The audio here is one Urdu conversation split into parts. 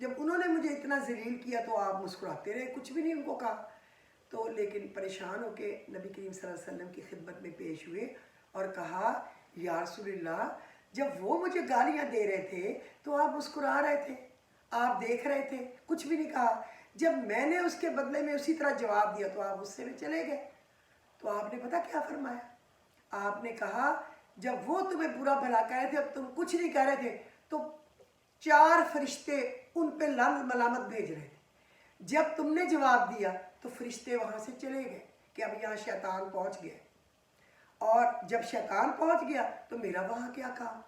جب انہوں نے مجھے اتنا ذلیل کیا تو آپ مسکراتے رہے، کچھ بھی نہیں ان کو کہا۔ تو لیکن پریشان ہو کے نبی کریم صلی اللہ علیہ وسلم کی خدمت میں پیش ہوئے اور کہا یا رسول اللہ، جب وہ مجھے گالیاں دے رہے تھے تو آپ مسکرا رہے تھے، آپ دیکھ رہے تھے، کچھ بھی نہیں کہا۔ جب میں نے اس کے بدلے میں اسی طرح جواب دیا تو آپ غصے میں چلے گئے۔ تو آپ نے پتہ کیا فرمایا؟ آپ نے کہا جب وہ تمہیں برا بھلا کہہ رہے تھے اب تم کچھ نہیں کہہ رہے تھے تو 4 فرشتے ان پہ لعنت ملامت بھیج رہے تھے۔ جب تم نے جواب دیا تو فرشتے وہاں سے چلے گئے کہ اب یہاں شیطان پہنچ گیا، اور جب شیطان پہنچ گیا تو میرا وہاں کیا کام؟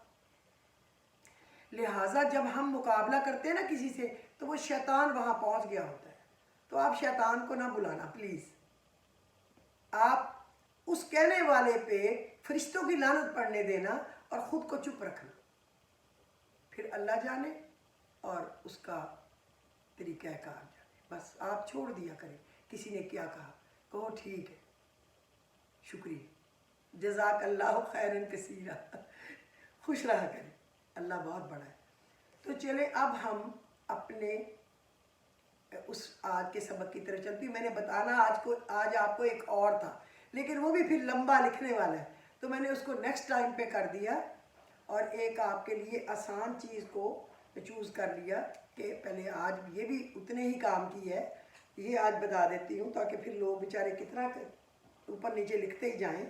لہٰذا جب ہم مقابلہ کرتے ہیں نا کسی سے تو وہ شیطان وہاں پہنچ گیا ہوتا ہے، تو آپ شیطان کو نہ بلانا پلیز۔ آپ اس کہنے والے پہ فرشتوں کی لعنت پڑھنے دینا اور خود کو چپ رکھنا، پھر اللہ جانے اور اس کا طریقہ کار جانے۔ بس آپ چھوڑ دیا کریں، کسی نے کیا کہا کہو ٹھیک ہے، شکریہ، جزاک اللہ خیرن کثیرا، خوش رہا کریں، اللہ بہت بڑا ہے۔ تو چلیں اب ہم اپنے اس آج کے سبق کی طرف چلتی ہوں۔ میں نے بتانا آج آپ کو ایک اور تھا، لیکن وہ بھی پھر لمبا لکھنے والا ہے، تو میں نے اس کو نیکسٹ ٹائم پہ کر دیا، اور ایک آپ کے لیے آسان چیز کو چوز کر لیا کہ پہلے آج یہ بھی اتنے ہی کام کی ہے، یہ آج بتا دیتی ہوں تاکہ پھر لوگ بیچارے کتنا اوپر نیچے لکھتے ہی جائیں۔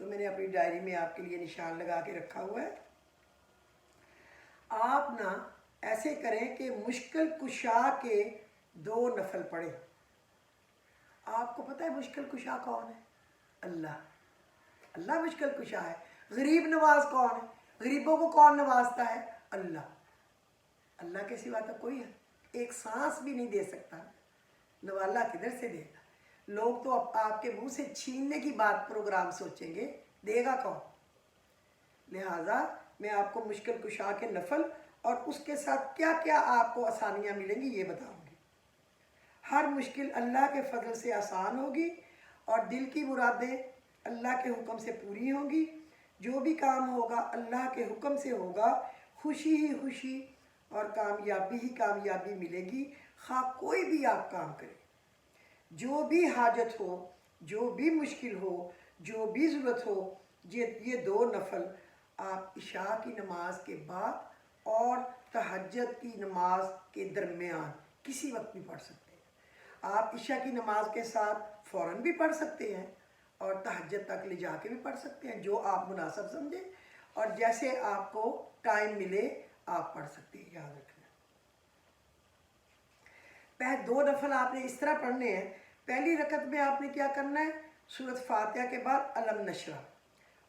تو میں نے اپنی ڈائری میں آپ کے لیے نشان لگا کے رکھا ہوا ہے۔ آپ نا ایسے کریں کہ مشکل کشا کے 2 نفل پڑھیں۔ آپ کو پتہ ہے مشکل کشا کون ہے؟ اللہ۔ اللہ مشکل کشا ہے۔ غریب نواز کون ہے؟ غریبوں کو کون نوازتا ہے؟ اللہ۔ اللہ کے سوا تو کوئی ہے ایک سانس بھی نہیں دے سکتا، نوالا کدھر سے دے گا؟ لوگ تو آپ کے منہ سے چھیننے کی بات پروگرام سوچیں گے، دے گا کون؟ لہٰذا میں آپ کو مشکل کشا کے نفل اور اس کے ساتھ کیا کیا آپ کو آسانیاں ملیں گی یہ بتاؤں گی۔ ہر مشکل اللہ کے فضل سے آسان ہوگی اور دل کی مرادیں اللہ کے حکم سے پوری ہوں گی۔ جو بھی کام ہوگا اللہ کے حکم سے ہوگا، خوشی ہی خوشی اور کامیابی ہی کامیابی ملے گی، خواہ کوئی بھی آپ کام کرے۔ جو بھی حاجت ہو، جو بھی مشکل ہو، جو بھی ضرورت ہو، یہ 2 نفل آپ عشاء کی نماز کے بعد اور تہجد کی نماز کے درمیان کسی وقت بھی پڑھ سکتے ہیں۔ آپ عشاء کی نماز کے ساتھ فوراً بھی پڑھ سکتے ہیں اور تہجد تک لے جا کے بھی پڑھ سکتے ہیں، جو آپ مناسب سمجھیں اور جیسے آپ کو ٹائم ملے آپ پڑھ سکتے ہیں۔ یاد رکھنا، پہلے 2 نفل آپ نے اس طرح پڑھنے ہیں۔ پہلی رکعت میں آپ نے کیا کرنا ہے؟ سورۃ فاتحہ کے بعد علم نشرح،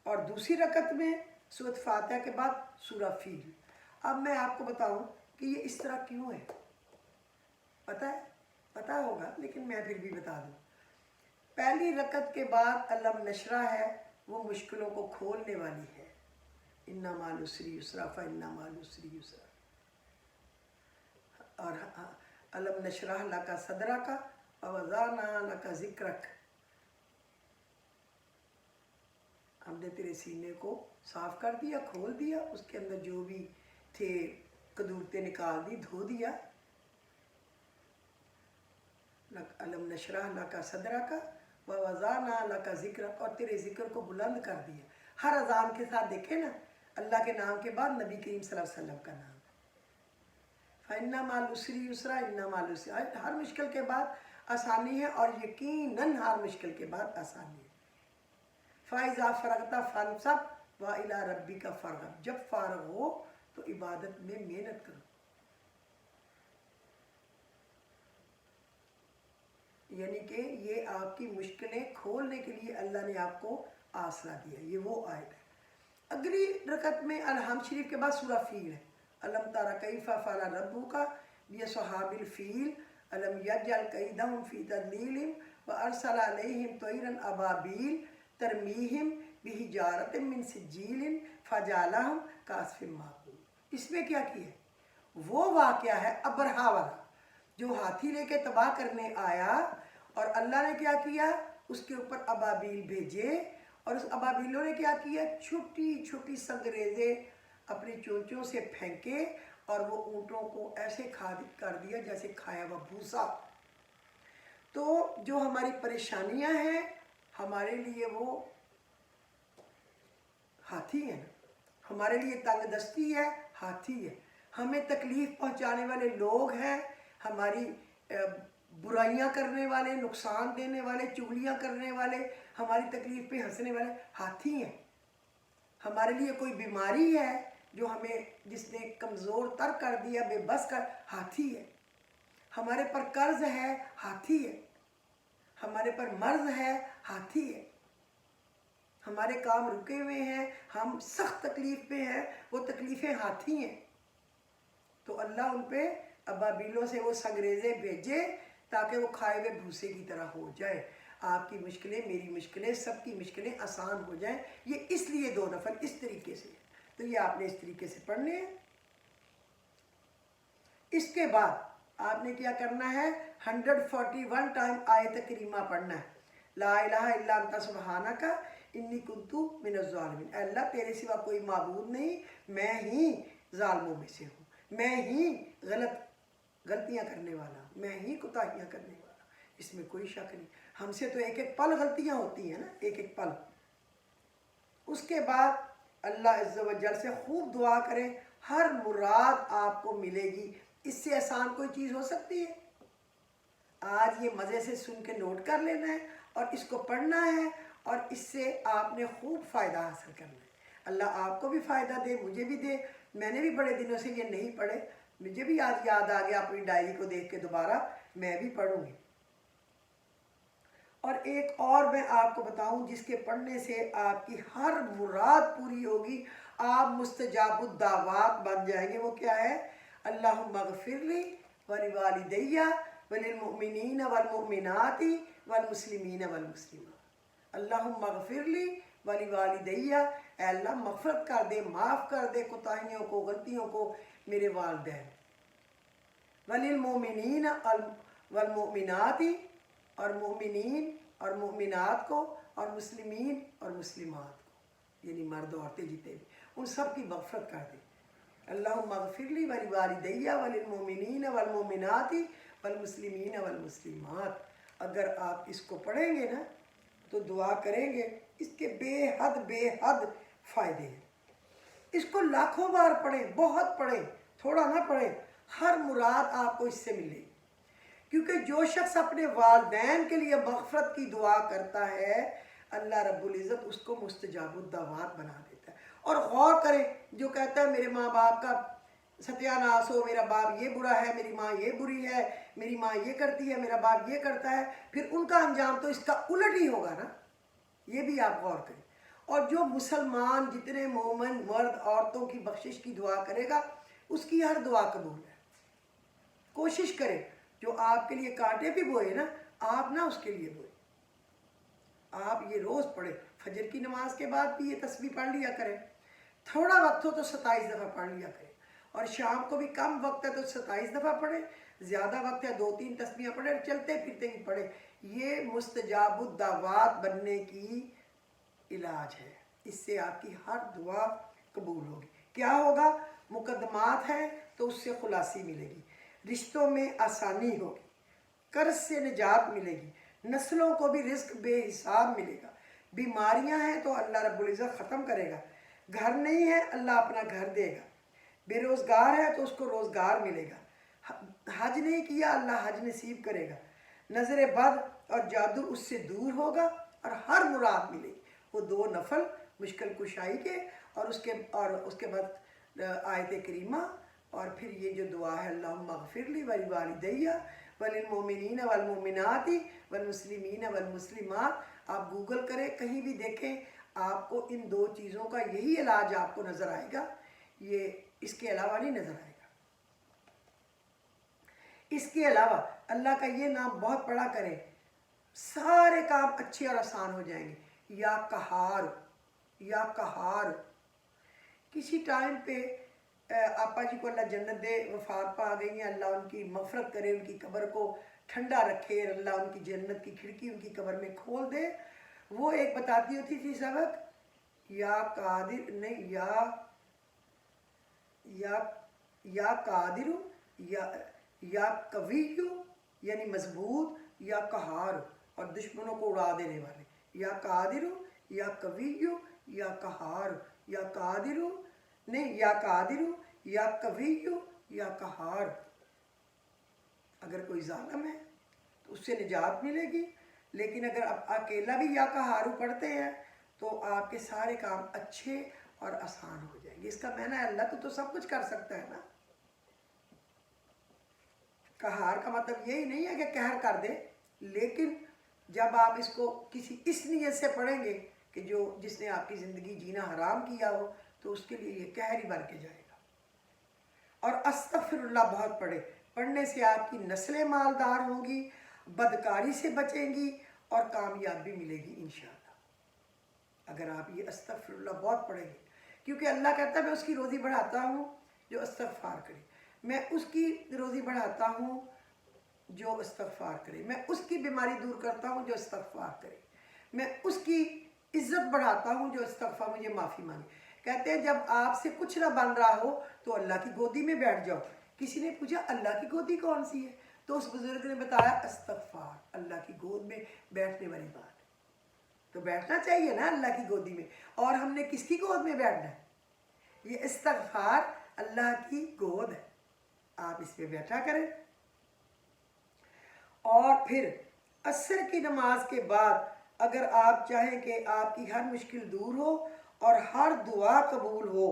اور دوسری رکعت میں سورۃ فاتحہ کے بعد سورہ فیل۔ اب میں آپ کو بتاؤں کہ یہ اس طرح کیوں ہے، پتہ ہے؟ پتہ ہوگا لیکن میں پھر بھی بتا دوں۔ پہلی رکعت کے بعد علم نشرح ہے، وہ مشکلوں کو کھولنے والی ہے، ان مع العسر یسرا فان مع العسر یسرا، اور علم نشرح لک صدرک ووضعنا لک ذکرک، ہم نے تیرے سینے کو صاف کر دیا، کھول دیا، اس کے اندر جو بھی تھے قدورتیں نکال دی، دھو دیا۔ علم نشرح لک صدرک ووضعنا لک ذکرک، اور تیرے ذکر کو بلند کر دیا۔ ہر اذان کے ساتھ دیکھیں نا، اللہ کے نام کے بعد نبی کریم صلی اللہ علیہ وسلم کا نام، فإن مع العسر یسرا، ان مع العسر، ہر مشکل کے بعد آسانی ہے، اور یقیناً ہر مشکل کے بعد آسانی ہے۔ فَإِذَا فَرَغْتَ فَانْصَبْ وَإِلَىٰ رَبِّكَ فَارْغَب، جب فارغ ہو تو عبادت میں محنت کرو۔ یعنی کہ یہ آپ کی مشکلیں کھولنے کے لیے اللہ نے آپ کو آسرا دیا، یہ وہ آیت ہے۔ اگلی رکعت میں الحمد شریف کے بعد سورہ فیل ہے، الم تر کیف فعل ربک باصحاب الفیل الم یجعل کیدہم فی تضلیل وارسل علیہم طیرا ابابیل ترمیہم بحجارۃ من سجیل فجعلہم کعصف مأکول۔ اس میں کیا کیا ہے؟ وہ واقعہ ہے ابرہہ والا جو ہاتھی لے کے تباہ کرنے آیا، اور اللہ نے کیا کیا؟ اس کے اوپر ابابیل بھیجے، اور اس ابابیلوں نے کیا کیا؟ چھوٹی چھوٹی سنگریزیں اپنی چونچوں سے پھینکے، اور وہ اونٹوں کو ایسے کھا کر دیا جیسے کھایا ہوا بھوسا۔ تو جو ہماری پریشانیاں ہیں ہمارے لیے وہ ہاتھی ہے نا، ہمارے لیے تنگ دستی ہے ہاتھی ہے، ہمیں تکلیف پہنچانے والے لوگ ہیں، ہماری برائیاں کرنے والے، نقصان دینے والے، چغلیاں کرنے والے، ہماری تکلیف پہ ہنسنے والے ہاتھی ہیں۔ ہمارے لیے کوئی بیماری ہے جو ہمیں جس نے کمزور تر کر دیا، بے بس کر، ہاتھی ہے۔ ہمارے پر قرض ہے ہاتھی ہے، ہمارے پر مرض ہے ہاتھی ہے، ہمارے کام رکے ہوئے ہیں، ہم سخت تکلیف پہ ہیں، وہ تکلیفیں ہاتھی ہیں۔ تو اللہ ان پہ ابابیلوں سے وہ سنگریزے بھیجے تاکہ وہ کھائے ہوئے بھوسے کی طرح ہو جائے۔ آپ کی مشکلیں، میری مشکلیں، سب کی مشکلیں آسان ہو جائیں۔ یہ اس لیے 2 نفل اس طریقے سے، تو یہ آپ نے اس طریقے سے پڑھنے ہیں۔ اس کے بعد آپ نے کیا کرنا ہے، 141 ٹائم آیت کریمہ پڑھنا ہے۔ لا الہ الا انت سبحانک انی کنت من الظالمین، اے اللہ تیرے سوا کوئی معبود نہیں، میں ہی ظالموں میں سے ہوں، میں ہی غلطیاں کرنے والا ہوں، میں ہی کوتاہیاں کرنے والا ہوں، اس میں کوئی شک نہیں۔ ہم سے تو ایک ایک پل غلطیاں ہوتی ہیں نا، ایک ایک پل۔ اس کے بعد اللہ عز و جل سے خوب دعا کریں، ہر مراد آپ کو ملے گی۔ اس سے آسان کوئی چیز ہو سکتی ہے؟ آج یہ مزے سے سن کے نوٹ کر لینا ہے اور اس کو پڑھنا ہے، اور اس سے آپ نے خوب فائدہ حاصل کرنا ہے۔ اللہ آپ کو بھی فائدہ دے، مجھے بھی دے۔ میں نے بھی بڑے دنوں سے یہ نہیں پڑھے، مجھے بھی آج یاد آ گیا اپنی ڈائری کو دیکھ کے، دوبارہ میں بھی پڑھوں گی۔ اور ایک اور میں آپ کو بتاؤں جس کے پڑھنے سے آپ کی ہر مراد پوری ہوگی، آپ مستجاب الدعوات بن جائیں گے۔ وہ کیا ہے؟ اللہم اغفر لی ولوالدی وللمؤمنین والمؤمنات والمسلمین والمسلمات۔ اللہم اغفر لی ولوالدی، اے اللہ مغفرت کر دے، معاف کر دے کوتاہیوں کو، غلطیوں کو میرے والدین، وللمؤمنین والمؤمنات، اور مومنین اور مومنات کو، اور مسلمین اور مسلمات کو، یعنی مرد عورتیں جتنے بھی، ان سب کی مغفرت کر دے۔ اللہم اغفر لی ولوالدی وللمؤمنین والمؤمنات والمسلمین والمسلمات۔ اگر آپ اس کو پڑھیں گے نا تو دعا کریں گے، اس کے بے حد فائدے ہیں۔ اس کو لاکھوں بار پڑھیں، بہت پڑھیں، تھوڑا نہ پڑھیں، ہر مراد آپ کو اس سے ملے گی۔ کیونکہ جو شخص اپنے والدین کے لیے مغفرت کی دعا کرتا ہے، اللہ رب العزت اس کو مستجاب الدعوات بنا دیتا ہے۔ اور غور کریں، جو کہتا ہے میرے ماں باپ کا ستیہ ناس ہو، میرا باپ یہ برا ہے، میری ماں یہ بری ہے، میری ماں یہ کرتی ہے، میرا باپ یہ کرتا ہے، پھر ان کا انجام تو اس کا الٹ ہی ہوگا نا، یہ بھی آپ غور کریں۔ اور جو مسلمان جتنے مومن مرد عورتوں کی بخشش کی دعا کرے گا، اس کی ہر دعا قبول ہے۔ کوشش کریں، جو آپ کے لیے کانٹے بھی بوئے نا، آپ نہ اس کے لیے بوئے۔ آپ یہ روز پڑھیں، فجر کی نماز کے بعد بھی یہ تسبیح پڑھ لیا کریں، تھوڑا وقت ہو تو 27 دفعہ پڑھ لیا کریں، اور شام کو بھی کم وقت ہے تو 27 دفعہ پڑھیں، زیادہ وقت ہے 2-3 تسبیحیں پڑھیں، چلتے پھرتے بھی پڑھیں۔ یہ مستجاب الدعوات بننے کی علاج ہے، اس سے آپ کی ہر دعا قبول ہوگی۔ کیا ہوگا؟ مقدمات ہیں تو اس سے خلاصی ملے گی، رشتوں میں آسانی ہوگی، قرض سے نجات ملے گی، نسلوں کو بھی رزق بے حساب ملے گا، بیماریاں ہیں تو اللہ رب العزت ختم کرے گا، گھر نہیں ہے اللہ اپنا گھر دے گا، بے روزگار ہے تو اس کو روزگار ملے گا، حج نہیں کیا اللہ حج نصیب کرے گا، نظر بد اور جادو اس سے دور ہوگا، اور ہر مراد ملے گی۔ وہ 2 نفل مشکل کشائی کے، اور اس کے بعد آیت کریمہ، اور پھر یہ جو دعا ہے اللہم اغفر لی ولوالدی وللمؤمنین والمؤمنات والمسلمین والمسلمات۔ آپ گوگل کریں، کہیں بھی دیکھیں، آپ کو ان 2 چیزوں کا یہی علاج آپ کو نظر آئے گا، یہ اس کے علاوہ نہیں نظر آئے گا۔ اس کے علاوہ اللہ کا یہ نام بہت پڑھا کریں، سارے کام اچھے اور آسان ہو جائیں گے۔ یا قہار، یا قہار۔ کسی ٹائم پہ آپا جی کو اللہ جنت دے، وفات پا گئی ہیں، اللہ ان کی مغفرت کرے، ان کی قبر کو ٹھنڈا رکھے، اللہ ان کی جنت کی کھڑکی ان کی قبر میں کھول دے۔ وہ ایک بتاتی ہوتی تھی سبق، یا قادر نہیں، یا یا قادر یا قوی یعنی مضبوط، یا قہار اور دشمنوں کو اڑا دینے والے، یا قادر یا قوی یا قہار، یا قادر نہیں، یا قادر یا قوی یا قہار۔ اگر کوئی ظالم ہے تو اس سے نجات ملے گی، لیکن اگر آپ اکیلا بھی یا قہار پڑھتے ہیں تو آپ کے سارے کام اچھے اور آسان ہو جائیں گے۔ اس کا معنی ہے اللہ تو سب کچھ کر سکتا ہے نا۔ قہار کا مطلب یہی نہیں ہے کہ قہر کر دے، لیکن جب آپ اس کو کسی اس نیت سے پڑھیں گے کہ جس نے آپ کی زندگی جینا حرام کیا ہو، تو اس کے لیے یہ قہر ہی بن کے جائے گا۔ اور استغفر اللہ بہت پڑھے، پڑھنے سے آپ کی نسلیں مالدار ہوں گی، بدکاری سے بچیں گی اور کامیابی ملے گی انشاءاللہ، اگر آپ یہ استغفر اللہ بہت پڑھیں گے۔ کیونکہ اللہ کہتا ہے میں اس کی روزی بڑھاتا ہوں جو استغفار کرے، میں اس کی روزی بڑھاتا ہوں جو استغفار کرے، میں اس کی بیماری دور کرتا ہوں جو استغفار کرے، میں اس کی عزت بڑھاتا ہوں جو استغفار مجھے معافی مانگے۔ کہتے ہیں جب آپ سے کچھ نہ بن رہا ہو تو اللہ کی گودی میں بیٹھ جاؤ۔ کسی نے پوچھا اللہ کی گودی کون سی ہے؟ تو اس بزرگ نے بتایا استغفار، اللہ کی گود میں بیٹھنے والی بات ہے۔ تو بیٹھنا چاہیے نا اللہ کی گودی میں، اور ہم نے کس کی گود میں بیٹھنا ہے؟ یہ استغفار اللہ کی گود ہے، آپ اس میں بیٹھا کریں۔ اور پھر عصر کی نماز کے بعد اگر آپ چاہیں کہ آپ کی ہر مشکل دور ہو اور ہر دعا قبول ہو،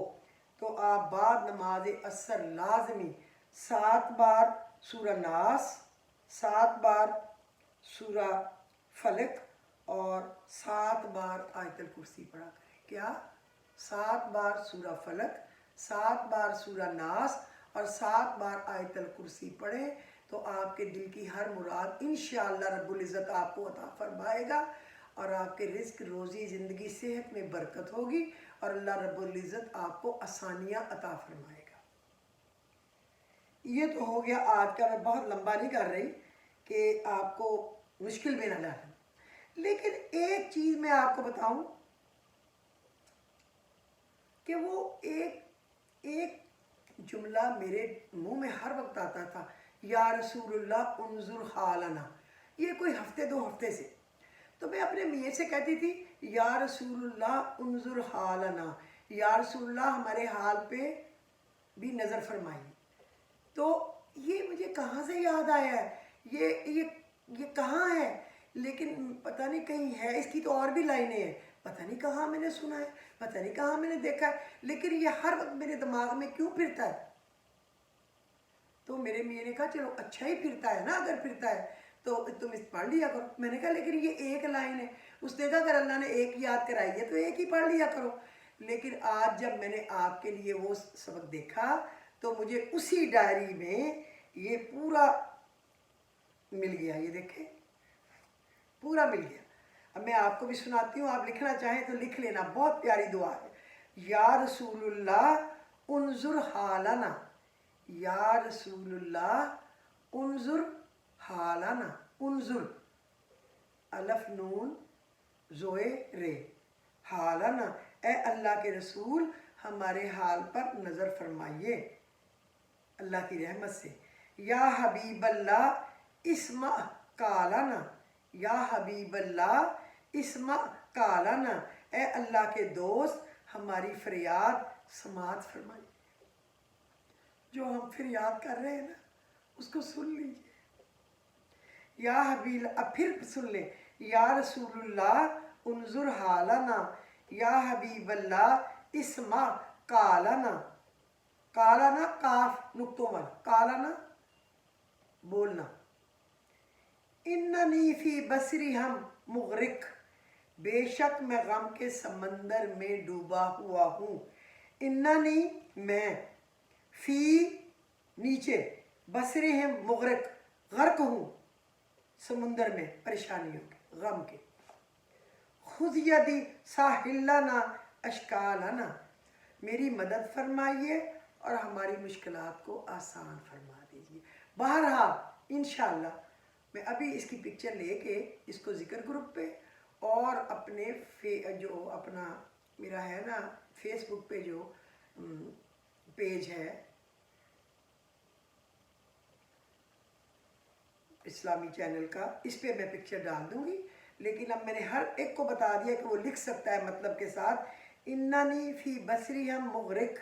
تو آپ بعد نماز عصر لازمی 7 بار سورہ ناس، 7 بار سورہ فلق اور 7 بار آیت الکرسی پڑھا کریں۔ کیا؟ 7 بار سورہ فلق، 7 بار سورہ ناس اور 7 بار آیت الکرسی پڑھیں تو آپ کے دل کی ہر مراد انشاءاللہ رب العزت آپ کو عطا فرمائے گا، اور آپ کے رزق، روزی، زندگی، صحت میں برکت ہوگی، اور اللہ رب العزت آپ کو آسانیاں عطا فرمائے گا۔ یہ تو ہو گیا آج کا، میں بہت لمبا نہیں کر رہی کہ آپ کو مشکل میں نہ ڈالیں، لیکن ایک چیز میں آپ کو بتاؤں کہ وہ ایک جملہ میرے منہ میں ہر وقت آتا تھا، یا رسول اللہ انظر حالنا، یہ کوئی ہفتے 2 ہفتے سے، تو میں اپنے میاں سے کہتی تھی یا رسول اللہ انظر حالنا، یا رسول اللہ ہمارے حال پہ بھی نظر فرمائیے۔ تو یہ مجھے کہاں سے یاد آیا ہے، یہ کہاں ہے، لیکن پتہ نہیں کہیں ہے، اس کی تو اور بھی لائنیں ہیں، پتہ نہیں کہاں میں نے سنا ہے، پتہ نہیں کہاں میں نے دیکھا ہے، لیکن یہ ہر وقت میرے دماغ میں کیوں پھرتا ہے؟ تو میرے میاں نے کہا چلو اچھا ہی پھرتا ہے نا، اگر پھرتا ہے تو تم اس پڑھ لیا کرو۔ میں نے کہا لیکن یہ ایک لائن ہے۔ اس نے کہا اگر اللہ نے ایک یاد کرائی ہے تو ایک ہی پڑھ لیا کرو۔ لیکن آج جب میں نے آپ کے لیے وہ سبق دیکھا تو مجھے اسی ڈائری میں یہ پورا مل گیا، یہ دیکھیں پورا مل گیا۔ اب میں آپ کو بھی سناتی ہوں، آپ لکھنا چاہیں تو لکھ لینا، بہت پیاری دعا ہے۔ یا رسول اللہ انظر حالنا، یا رسول اللہ انظر حالنا، انظر الف نون زوئے رے، حالنا اے اللہ کے رسول ہمارے حال پر نظر فرمائیے اللہ کی رحمت سے۔ یا حبیب اللہ اسمع قالنا، یا حبیب اللہ اسمع قالنا اے اللہ کے دوست ہماری فریاد سماعت فرمائیے۔ جو ہم فریاد کر رہے ہیں نا اس کو سن لیجیے۔ یا حبیب، اب پھر سن لیں، یا رسول اللہ انظر حالنا، یا حبیب اللہ اسمع قالنا، قالنا کاف نقطوں والا، قالنا بولنا، اننی فی بصری ہم مغرق، بے شک میں غم کے سمندر میں ڈوبا ہوا ہوں، اننی میں، فی نیچے، بصرہم مغرق غرق ہوں سمندر میں پریشانیوں کے، غم کے، خذ یدی ساحل لنا اشکالنا، میری مدد فرمائیے اور ہماری مشکلات کو آسان فرما دیجیے۔ بہرحال انشاءاللہ میں ابھی اس کی پکچر لے کے اس کو ذکر گروپ پہ اور اپنے جو اپنا میرا ہے نا فیس بک پہ جو پیج ہے اسلامی چینل کا، اس پہ میں پکچر ڈال دوں گی، لیکن اب میں نے ہر ایک کو بتا دیا کہ وہ لکھ سکتا ہے مطلب کے ساتھ، اننی فی بصریہم مغرق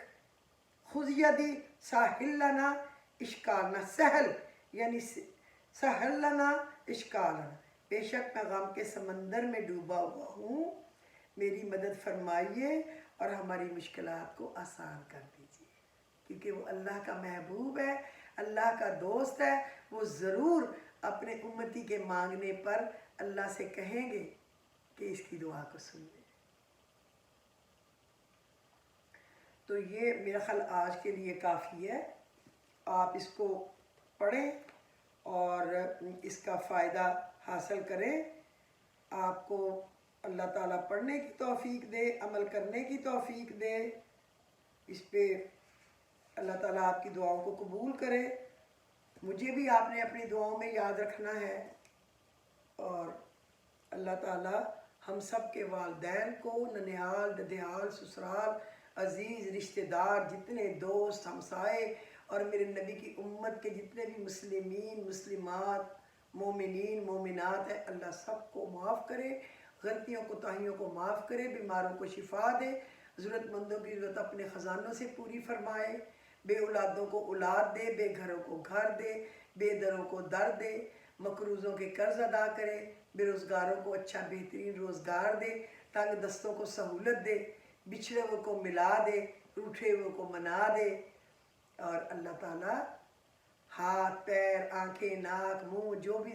خذ یدی ساحل لنا اشکالنا، سہل یعنی سہل لنا اشکالنا، بے شک میں غم کے سمندر میں ڈوبا ہوا ہوں، میری مدد فرمائیے اور ہماری مشکلات کو آسان کر دیجیے، کیونکہ وہ اللہ کا محبوب ہے، اللہ کا دوست ہے، وہ ضرور اپنے امتی کے مانگنے پر اللہ سے کہیں گے کہ اس کی دعا کو سن لیں۔ تو یہ میرا خیال آج کے لیے کافی ہے، آپ اس کو پڑھیں اور اس کا فائدہ حاصل کریں۔ آپ کو اللہ تعالیٰ پڑھنے کی توفیق دے، عمل کرنے کی توفیق دے، اس پہ اللہ تعالیٰ آپ کی دعاؤں کو قبول کرے۔ مجھے بھی آپ نے اپنی دعاؤں میں یاد رکھنا ہے، اور اللہ تعالیٰ ہم سب کے والدین کو، ننیال، ددیال، سسرال، عزیز رشتہ دار، جتنے دوست، ہمسائے اور میرے نبی کی امت کے جتنے بھی مسلمین، مسلمات، مومنین، مومنات ہیں، اللہ سب کو معاف کرے، غلطیوں کوتاہیوں کو معاف کرے، بیماروں کو شفا دے، ضرورت مندوں کی ضرورت اپنے خزانوں سے پوری فرمائے، بے اولادوں کو اولاد دے، بے گھروں کو گھر دے، بے دروں کو در دے، مقروضوں کے قرض ادا کرے، بے روزگاروں کو اچھا بہترین روزگار دے، تنگ دستوں کو سہولت دے، بچھڑے ہوئے کو ملا دے، روٹھے ہوئے کو منا دے، اور اللہ تعالیٰ ہاتھ، پیر، آنکھیں، ناک، منہ جو بھی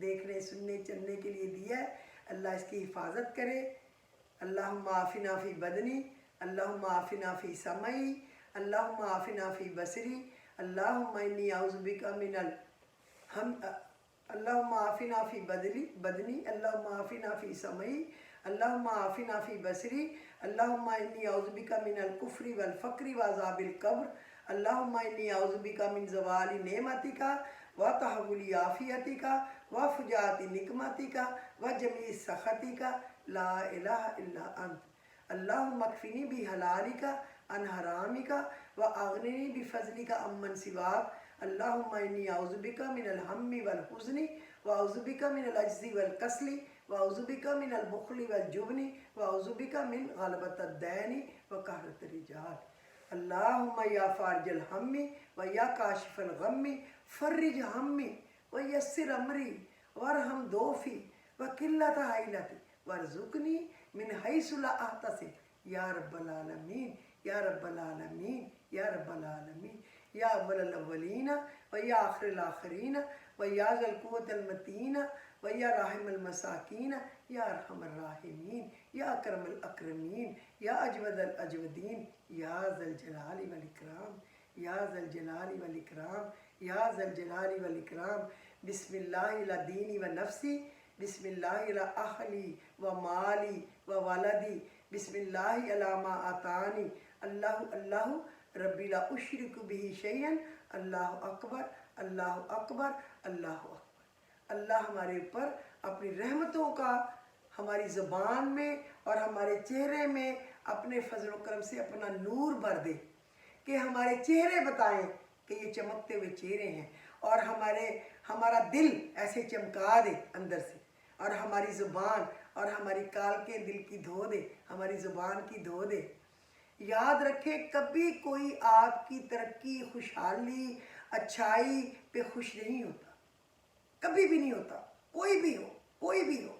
دیکھنے، سننے، چلنے کے لیے دیا ہے، اللہ اس کی حفاظت کرے۔ اللہم آفنا فی بدنی، اللہم آفنا فی سمعی، اللہم آفنا فی بصری، اللہم انی اعوذ بک من اللہم آفنا فی بدنی، اللہم آفنا فی سمعی، اللہم آفنا فی بصری، اللہم انی اعوذ بک من الکفر والفقر وعذاب القبر، اللہم انی اعوذ بک من زوال نعمتک وتحول عافیتک وفجاءت نقمتک وجمیع سخطک لا الہ الا انت، اللہم اکفنی بحلالک عن حرامک واغننی بفضلک عمن سواک، اللہم انی اعوذ بک من الہم والحزن واعوذ بک من العجز والکسل واعوذ بک من البخل والجبن واعوذ بک من غلبۃ الدین وقہرۃ الرجال، اللہم یا فارج الہم و یا کاشف الغم فرج ہمی ویسر امری وارحم ضعفی وقلۃ حیلتی وارزقنی من حیث لا احتسب، یا رب العالمین، یا رب العالمین، یا رب العالمین، یا اول الاولین و یا آخر الاخرین و یا ذی القوۃ المتین و یا راحم المساکین، یا ارحم الراحمین، یا اکرم الاکرمین، یا اجود الاجودین، یا ذی الجلال والاکرام، یا ذی الجلال والاکرام، یا ذی الجلال والاکرام، بسم اللہ الی دینی و نفسی، بسم اللہ الی اہلی و مالی و ولدی، بسم اللہ علی ما آتانی، اللہ اللہ ربی لا اشرک بہ شیئا، اللہ اکبر، اللہ اکبر، اللہ اکبر۔ اللہ ہمارے اوپر اپنی رحمتوں کا ہماری زبان میں اور ہمارے چہرے میں اپنے فضل و کرم سے اپنا نور بھر دے، کہ ہمارے چہرے بتائیں کہ یہ چمکتے ہوئے چہرے ہیں، اور ہمارا دل ایسے چمکا دے اندر سے، اور ہماری زبان اور ہماری کال کے دل کی دھو دے، ہماری زبان کی دھو دے۔ یاد رکھیں کبھی کوئی آپ کی ترقی، خوشحالی، اچھائی پہ خوش نہیں ہوتا، کبھی بھی نہیں ہوتا، کوئی بھی ہو، کوئی بھی ہو۔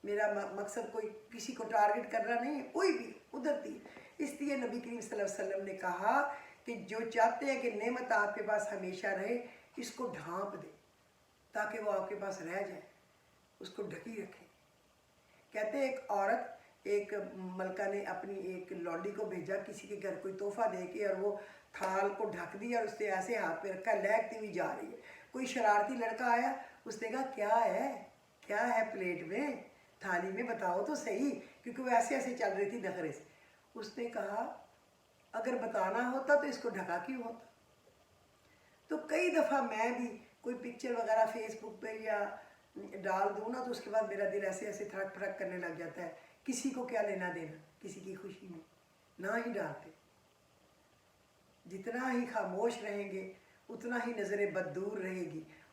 میرا مقصد کوئی کسی کو ٹارگٹ کرنا نہیں ہے، کوئی بھی قدرتی۔ اس لیے نبی کریم صلی اللہ علیہ وسلم نے کہا کہ جو چاہتے ہیں کہ نعمت آپ کے پاس ہمیشہ رہے، اس کو ڈھانپ دے تاکہ وہ آپ کے پاس رہ جائے، اس کو ڈھکی رکھیں۔ کہتے ہیں ایک عورت، ایک ملکہ نے اپنی ایک لونڈی کو بھیجا کسی کے گھر کوئی تحفہ دے کے، اور وہ تھال کو ڈھک دیا اور اس نے ایسے ہاتھ پہ رکھا، لہکتی ہوئی جا رہی ہے۔ کوئی شرارتی لڑکا آیا، اس نے کہا کیا ہے پلیٹ میں، تھالی میں، بتاؤ تو صحیح، کیونکہ وہ ایسے ایسے چل رہی تھی نخرے سے۔ اس نے کہا اگر بتانا ہوتا تو اس کو ڈھکا کیوں ہوتا۔ تو کئی دفعہ میں بھی کوئی پکچر وغیرہ فیس بک پہ یا ڈال دوں نا، تو اس کے بعد میرا دل ایسے ایسے تھرک تھرک کرنے لگ جاتا ہے، کسی کو کیا لینا دینا کسی کی خوشی میں، نہ ہی ڈالتے۔ جتنا ہی خاموش رہیں گے اتنا ہی نظر بد دور رہے گی،